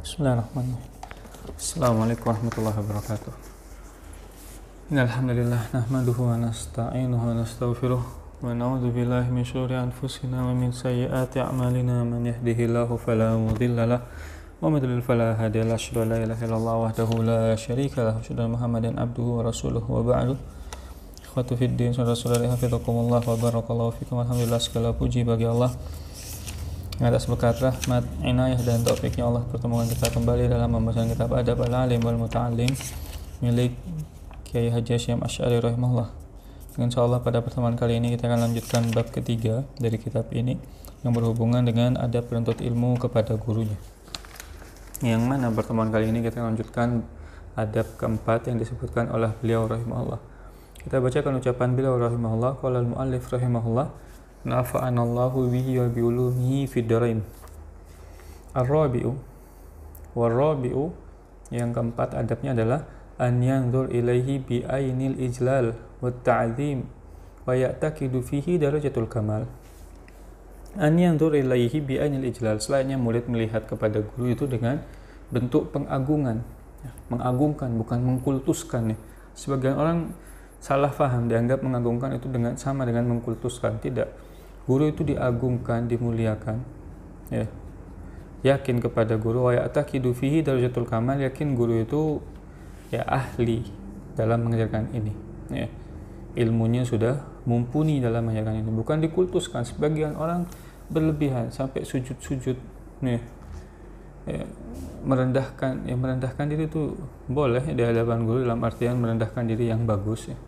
Bismillahirrahmanirrahim. Assalamualaikum warahmatullahi wabarakatuh. Innalhamdulillah nahmaduhu wa nasta'inuhu wa nastaghfiruh wa na'udzu billahi min syururi anfusina wa min sayyiati a'malina. Man yahdihillahu fala mudilla lahu wa man yudlil fala hadiya lahu. Asyhadu an la ilaha illallah wahdahu la syarika lahu wa asyhadu anna Muhammadan abduhu wa rasuluhu wa ba'du. Ikhwatu fid din, saudara-saudari hafizakumullah wa barakallahu fikum. Alhamdulillah, segala puji bagi Allah atas berkat rahmat, inayah dan taufiknya Allah, pertemuan kita kembali dalam pembahasan kitab Adab al-Alim wal Muta'allim milik Kiai Haji Hasyim Asy'ari rahimahullah. Insyaallah pada pertemuan kali ini kita akan lanjutkan bab ketiga dari kitab ini yang berhubungan dengan adab penuntut ilmu kepada gurunya. Yang mana pertemuan kali ini kita akan lanjutkan adab keempat yang disebutkan oleh beliau rahimahullah. Kita bacakan ucapan beliau rahimahullah. Qala al-muallif rahimahullah, nafa'anallahu bihi wa bi'ulumihi fid darain. Ar-rabi'u war-rabi'u, yang keempat adabnya adalah an yanzur ilaihi bi ainil ijlal wat ta'zim wa ya'taqidu fihi darajatul kamal. An yanzur ilaihi bi ainil ijlal, selainnya murid melihat kepada guru itu dengan bentuk pengagungan, mengagungkan, bukan mengkultuskan ya. Sebagian orang salah faham, dianggap mengagungkan itu sama dengan mengkultuskan. Tidak. Guru itu diagungkan, dimuliakan. Ya. Yakin kepada guru, wa ya'taqidu fihi darajatul kamal, yakin guru itu ya ahli dalam mengajarkan ini. Ya. Ilmunya sudah mumpuni dalam mengajarkan ini, bukan dikultuskan. Sebagian orang berlebihan sampai sujud-sujud. Ya. Ya. Merendahkan diri itu boleh di hadapan guru dalam artian merendahkan diri yang bagus ya.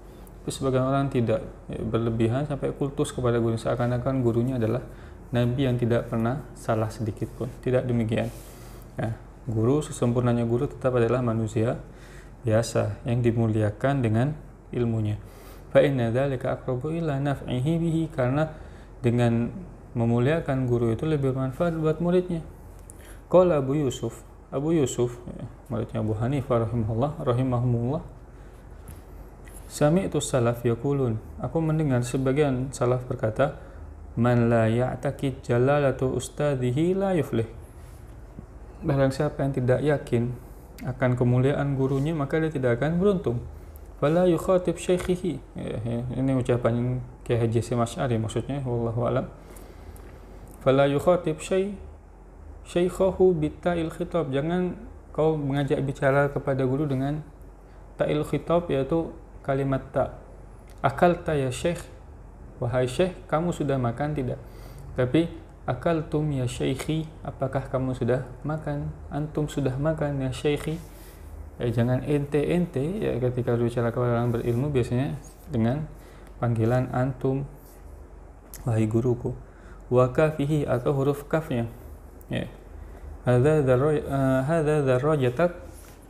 Tapi sebagian orang tidak berlebihan sampai kultus kepada guru, seakan-akan gurunya adalah nabi yang tidak pernah salah sedikit pun. Tidak demikian ya. Guru, sesempurnanya guru, tetap adalah manusia biasa yang dimuliakan dengan ilmunya. Fa inna dzalika aqrabu ila naf'ihi bihi, karena dengan memuliakan guru itu lebih bermanfaat buat muridnya. Qala Abu Yusuf ya, muridnya Abu Hanifah rahimahumullah, sami'tu salaf yaqulun, aku mendengar sebagian salaf berkata, man la ya'taqid jalalatu ustadhihi la yuflih. Barang siapa yang tidak yakin akan kemuliaan gurunya, maka dia tidak akan beruntung. Fala yukhatib syaikhihi. Ini ucapan Kiai Haji Hasyim Asy'ari maksudnya, wallahu a'lam. Fala yukhatib syaikhahu bita'il khitab. Jangan kau mengajak bicara kepada guru dengan ta'il khitab, yaitu kalimat ta. Akalta ya syekh, wahai syekh, kamu sudah makan? Tidak. Tapi akaltum ya syekhi, apakah kamu sudah makan? Antum sudah makan ya syekhi. Jangan ente ya, ketika berbicara kepada orang berilmu biasanya dengan panggilan antum, wahai guruku. Wa kafihi, atau huruf kafnya ya. Hadza darajatak,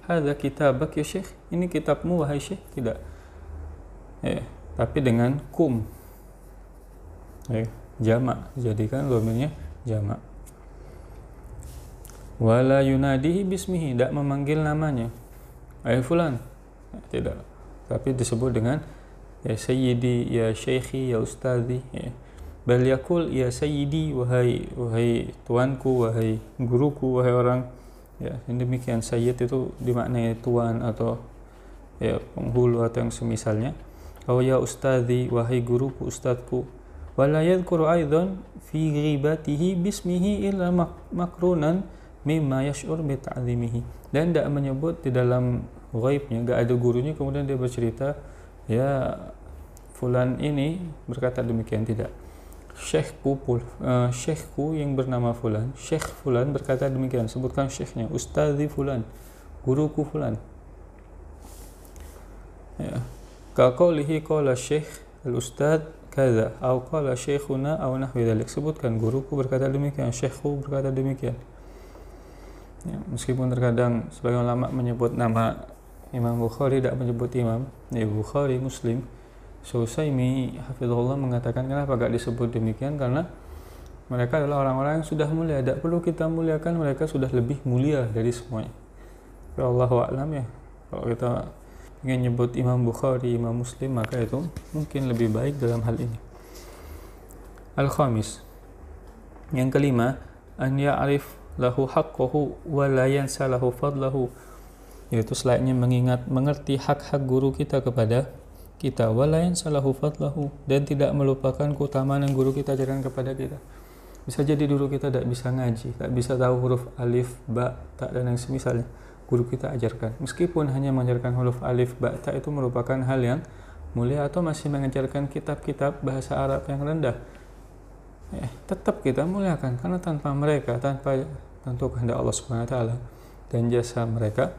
hadza kitabak ya syekh, ini kitabmu wahai syekh. Tidak ya, tapi dengan kum ya, jamak, jadikan dhamirnya jamak. Wala yunadihi bismihi, tidak memanggil namanya, ai fulan ya, tidak, tapi disebut dengan ya sayyidi, ya syekhi, ya ustadzi ya. Bal yaqul ya sayyidi, wahai tuanku, wahai guruku, wahai orang ya. Demikian sayyid itu dimaknai tuan atau ya penghulu atau yang semisalnya. Aw ya ustadzi, wahai guruku, ustadku. Wala yadhkuru aidan fi ghibatihi bismihi illa makrunan mimma yash'ur bi ta'zimihi, dan tidak menyebut di dalam ghaibnya, enggak ada gurunya kemudian dia bercerita ya fulan ini berkata demikian. Tidak. Syekhku yang bernama fulan, syekh fulan berkata demikian, sebutkan syekhnya, ustadzi fulan, guruku fulan ya. Kaqaulihi qala syekh al-ustad kadza, atau qala syekhuna aw nahwi dzalik, sebutkan guruku berkata demikian, syekhku berkata demikian ya. Meskipun terkadang sebagian ulama menyebut nama Imam Bukhari, tidak menyebut imam ya, Bukhari, Muslim. Utsaimin hafizahullah mengatakan kenapa gak disebut demikian, karena mereka adalah orang-orang yang sudah mulia, tidak perlu kita muliakan, mereka sudah lebih mulia dari semuanya. Wallahu a'lam ya. Kalau kita ingin nyebut Imam Bukhari, Imam Muslim, maka itu mungkin lebih baik dalam hal ini. Al-khamis, yang kelima, an ya'rif lahu haqqahu wa la yansa lahu fadlahu, yaitu selayaknya mengerti hak-hak guru kita kepada kita, wa la yansa lahu fadlahu, dan tidak melupakan keutamaan yang guru kita ajarkan kepada kita. Bisa jadi dulu kita tidak bisa ngaji, tak bisa tahu huruf alif, ba, ta, dan yang semisalnya. Guru kita ajarkan. Meskipun hanya mengajarkan huruf alif, ba, ta itu merupakan hal yang mulia, atau masih mengajarkan kitab-kitab bahasa Arab yang rendah, tetap kita muliakan, karena tanpa mereka, tanpa tentu kehendak Allah Subhanahu wa taala dan jasa mereka,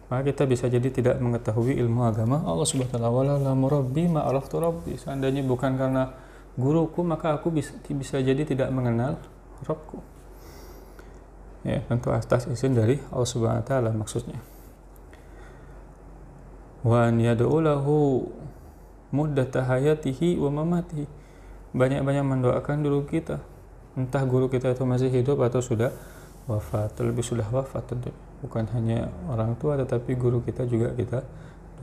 maka kita bisa jadi tidak mengetahui ilmu agama Allah Subhanahu wa taala. Wala murabbi ma araftu rabbi, seandainya bukan karena guruku maka aku bisa jadi tidak mengenal Rabbku. Ya, tentu atas izin dari Allah Subhanahu wa taala maksudnya. Wa an yad'u lahu muddata hayatihi wa mamatihi, banyak-banyak mendoakan guru kita, entah guru kita itu masih hidup atau sudah wafat, terlebih sudah wafat tentu. Bukan hanya orang tua tetapi guru kita juga kita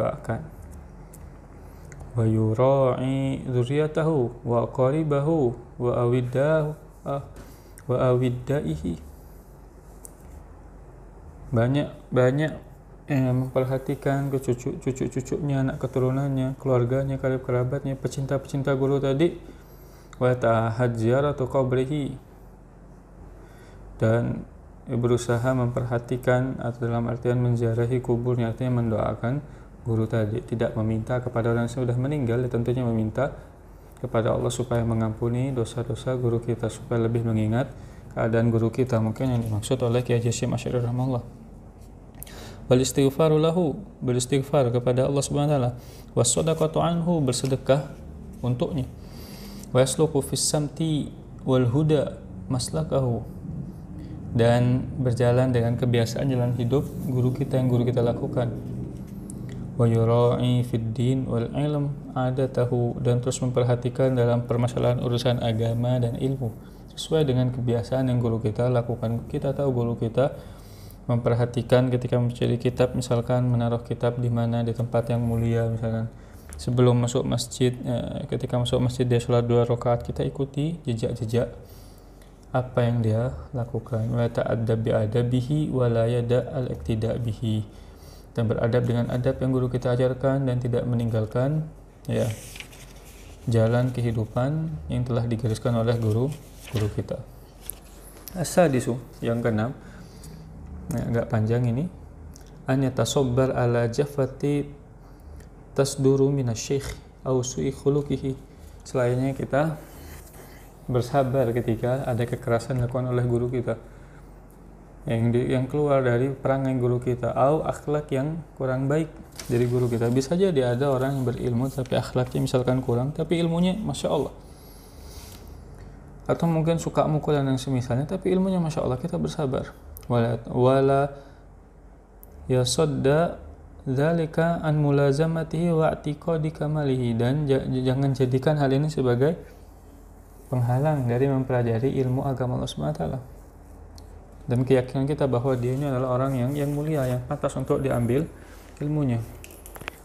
doakan. Wa yura'i dzurriyyatahu wa qaribahu wa awiddaihi, banyak memperhatikan ke cucu-cucunya, anak keturunannya, keluarganya, karib kerabatnya, pecinta-pecinta guru tadi. Wa tahajjaratu qabrihi, dan berusaha memperhatikan atau dalam artian menziarahi kuburnya, artinya mendoakan guru tadi, tidak meminta kepada orang yang sudah meninggal, tentunya meminta kepada Allah supaya mengampuni dosa-dosa guru kita, supaya lebih mengingat keadaan guru kita. Mungkin yang dimaksud oleh Kiai Hasyim Asy'ari rahimahullah. Wal istighfaru lahu, beristighfar kepada Allah Subhanahu wa taala. Was shadaqatu anhu, bersedekah untuknya. Wa yasluku fis samti wal huda maslakahu, dan berjalan dengan kebiasaan jalan hidup guru kita yang guru kita lakukan. Wa yura'i fid din wal ilm adatahu, dan terus memperhatikan dalam permasalahan urusan agama dan ilmu sesuai dengan kebiasaan yang guru kita lakukan. Kita tahu guru kita memperhatikan ketika mencari kitab, misalkan menaruh kitab di mana, di tempat yang mulia, misalkan sebelum masuk masjid, ketika masuk masjid dia sholat 2 rakaat, kita ikuti jejak-jejak apa yang dia lakukan. Wa ta'addab bi adabihi wa la yada al-iqtida bihi, dan beradab dengan adab yang guru kita ajarkan dan tidak meninggalkan jalan kehidupan yang telah digariskan oleh guru kita. As-sadisu, yang keenam, agak panjang ini, an yatasabbar ala jafati tasduru minasyikh au su'i khuluqihi, selayaknya kita bersabar ketika ada kekerasan dilakukan oleh guru kita, yang keluar dari perangai guru kita, atau akhlak yang kurang baik dari guru kita. Bisa jadi ada orang yang berilmu tapi akhlaknya misalkan kurang, tapi ilmunya Masya Allah, atau mungkin suka mukul dan yang semisalnya, tapi ilmunya Masya Allah. Kita bersabar. Wala yasadda dzalika an mulazamatihi wa i'tiqadi kamalihi, dan jangan jadikan hal ini sebagai penghalang dari mempelajari ilmu agama Allah Subhanahu wa taala, dan keyakinan kita bahwa dia ini adalah orang yang mulia, yang pantas untuk diambil ilmunya.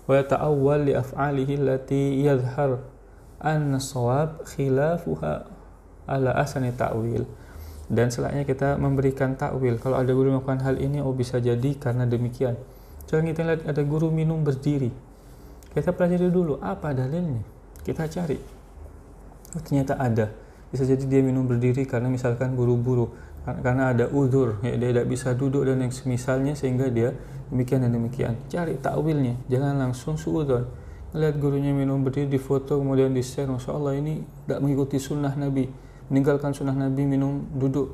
Wa ta'awwal li af'alihi allati yadhhar anna shawab khilafuha ala asani ta'wil, dan selanjutnya kita memberikan takwil. Kalau ada guru melakukan hal ini, bisa jadi karena demikian. Jangan kita lihat ada guru minum berdiri, kita pelajari dulu apa dalilnya, kita cari. Ternyata ada, bisa jadi dia minum berdiri karena misalkan buru-buru, karena ada udzur, dia tidak bisa duduk dan yang semisalnya, sehingga dia demikian dan demikian. Cari takwilnya, jangan langsung suudzon. Lihat gurunya minum berdiri, difoto kemudian di-share, Masya Allah ini tidak mengikuti sunnah Nabi, meninggalkan sunnah Nabi minum duduk.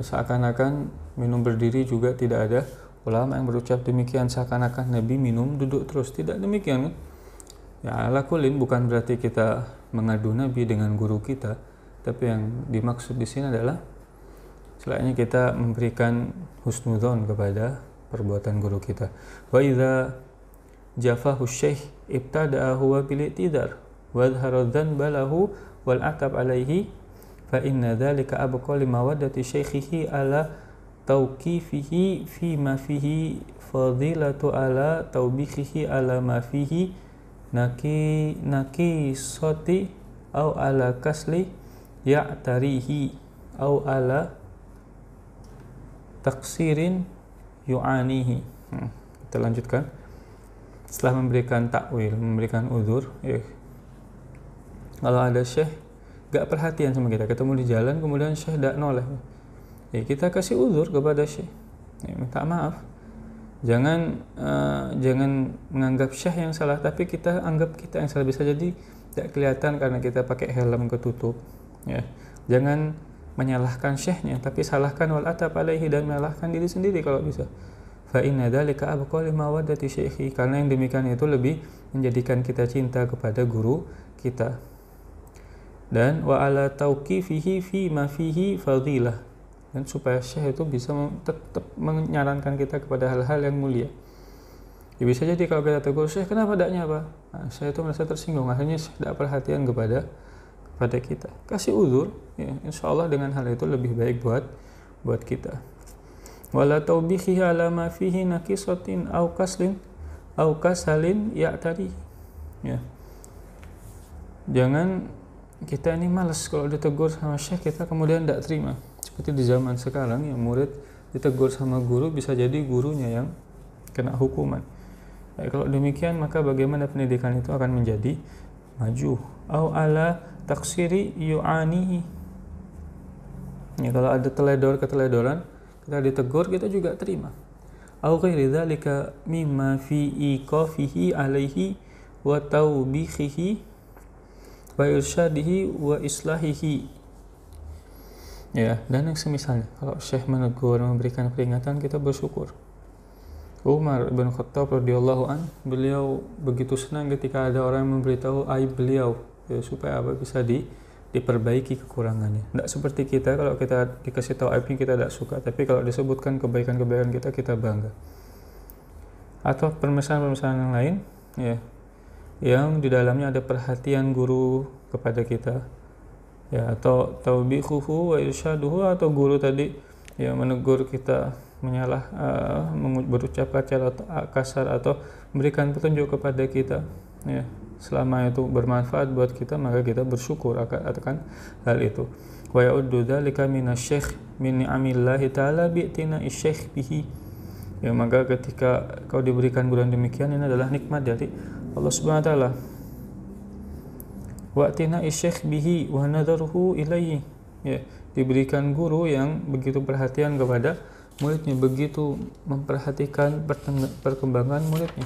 Seakan-akan minum berdiri juga tidak ada ulama yang berucap demikian, seakan-akan Nabi minum duduk terus. Tidak demikian kan? Ya ala kulin, bukan berarti kita mengadu Nabi dengan guru kita, tapi yang dimaksud di sini adalah selanjutnya kita memberikan husnudzon kepada perbuatan guru kita. Wa idza jafahu syekh ibtada'a huwa bil i'tidar wa adhara dhanba lahu wal atab alaihi fa inna dzalika abqa li mawaddati syaikhihi ala tauqifihi fi ma fihi fadilatu ala taubihihi ala ma fihi naki soti au ala kasli ya'tarihi au ala taksirin yu'anihi. Kita lanjutkan. Setelah memberikan takwil, memberikan uzur, kalau ada syekh gak perhatian sama kita, ketemu di jalan kemudian syekh gak noleh, kita kasih uzur kepada syekh, minta maaf. Jangan menganggap syekh yang salah, tapi kita anggap kita yang salah. Bisa jadi tidak kelihatan karena kita pakai helm ketutup. Jangan menyalahkan syekhnya, tapi salahkan wal atab alaihi, dan menyalahkan diri sendiri kalau bisa. Fa inna dzalika abqa li mawaddati syekhi, karena yang demikian itu lebih menjadikan kita cinta kepada guru kita. Dan wa ala tauqifihi fi ma fihi fadilah, dan supaya syekh itu bisa tetap menyarankan kita kepada hal-hal yang mulia. Bisa jadi kalau kita tegur syekh, kenapa daknya apa? Syekh itu merasa tersinggung, akhirnya syekh tidak perhatian kepada kita. Kasih uzur, insya Allah dengan hal itu lebih baik buat kita. Wala taubihi ala ma fihi naqisatin aw kasalin ya'tari. Jangan kita ini malas kalau ditegur sama syekh, kita kemudian tidak terima. Seperti di zaman sekarang, murid ditegur sama guru, bisa jadi gurunya yang kena hukuman. Kalau demikian, maka bagaimana pendidikan itu akan menjadi maju? Au ala taksiri yu'anihi. Kalau ada keteledoran, kita ditegur, kita juga terima. Au ghairi dzalika mimma fi iqafihi alaihi wa tawbihihi wa irsyadihi wa islahihi. Dan yang semisalnya, kalau syekh menegur, memberikan peringatan, kita bersyukur. Umar bin Khattab radhiyallahu an, beliau begitu senang ketika ada orang yang memberitahu aib beliau, supaya bisa diperbaiki kekurangannya. Tidak seperti kita, kalau kita dikasih tahu aibnya kita tidak suka, tapi kalau disebutkan kebaikan-kebaikan kita bangga. Atau permasalahan-permasalahan yang lain, yang di dalamnya ada perhatian guru kepada kita, atau taubihuhu wa irsyaduhu, atau guru tadi menegur kita, berucap kasar atau memberikan petunjuk kepada kita, selama itu bermanfaat buat kita, maka kita bersyukur akan hal itu. Wa ya'uddu dzalika minasyekh min ni'amillahi ta'ala bi'tina'i syekh bihi. Maka ketika kau diberikan guru yang demikian, ini adalah nikmat dari Allah Subhanahu wa taala. Wa'tina'i syekh bihi wa nadharuhu ilaihi. Diberikan guru yang begitu perhatian kepada muridnya, begitu memperhatikan perkembangan muridnya.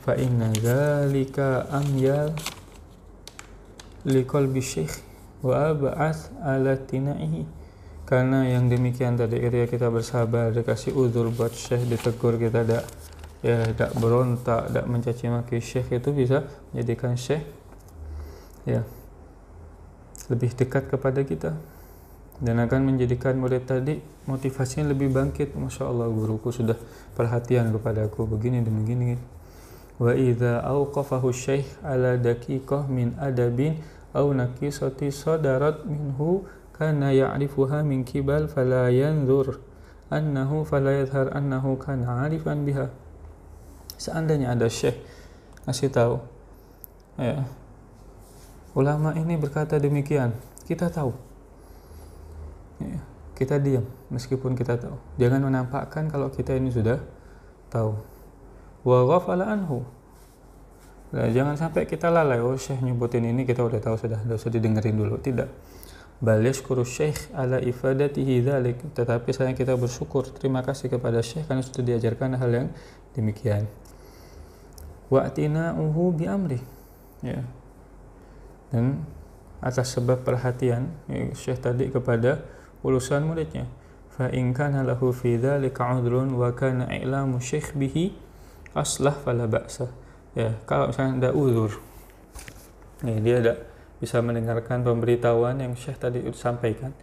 Fa inna dzalika amyal liqalbi syekh wa ab'ath ala tina'ihi. Karena yang demikian tadi, ketika kita bersabar, dikasih uzur buat syekh, ditegur, kita tidak berontak, tidak mencaci maki syekh, itu bisa menjadikan syekh lebih dekat kepada kita, dan akan menjadikan murid tadi motivasinya lebih bangkit. Masya Allah, guruku sudah perhatian kepadaku begini dan begini. Wa idza awqafahu syekh ala daqiqah min adabin aw naqisati sadarat minhu kana ya'rifuha min kibal fala yanzur annahu fala yadhhar annahu kana 'arifan biha. Seandainya ada syekh ngasih tahu, ulama ini berkata demikian, kita tahu, kita diam meskipun kita tahu. Jangan menampakkan kalau kita ini sudah tahu. Wa ghafala anhu. Jangan sampai kita lalai, syekh nyebutin ini kita udah tahu, sudah, enggak usah didengerin dulu. Tidak. Bal yashkuru syekh ala ifadatihi dzalik. Tetapi sayang kita bersyukur, terima kasih kepada syekh karena sudah diajarkan hal yang demikian. Wa atina'uhu bi amri. Dan atas sebab perhatian syekh tadi kepada urusan muridnya. Fa in kana lahu fi dzalika 'udhrun wa kana i'lamu syekh bihi aslah fala ba'sa. Kalau misalnya ada uzur, dia tidak bisa mendengarkan pemberitahuan yang syekh tadi sampaikan,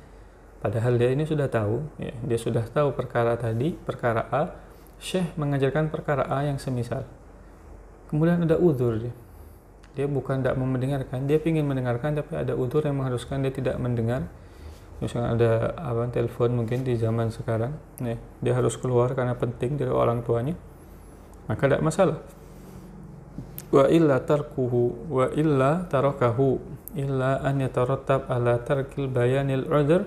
padahal dia ini sudah tahu, dia sudah tahu perkara tadi, perkara A, syekh mengajarkan perkara A yang semisal, kemudian ada uzur, dia bukan tidak mau mendengarkan, dia ingin mendengarkan tapi ada uzur yang mengharuskan dia tidak mendengar. Misalnya ada telepon mungkin di zaman sekarang, dia harus keluar karena penting dari orang tuanya, maka tidak masalah. Wa illa tarkuhu wa illa tarakahu illa an yatarattab ala tarkil bayanil udhr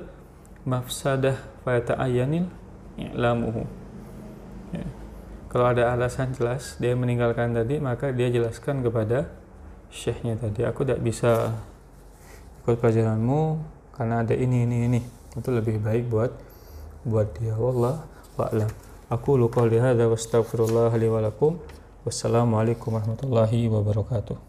mafsadah fa yata'ayyanil i'lamuhu. Ya. Kalau ada alasan jelas dia meninggalkan tadi, maka dia jelaskan kepada syekhnya tadi, aku tidak bisa ikut pelajaranmu karena ada ini. Itu lebih baik buat dia. Wallahu a'lam. Aku qouli hadza wa astaghfirullah li wa lakum. Wassalamualaikum warahmatullahi wabarakatuh.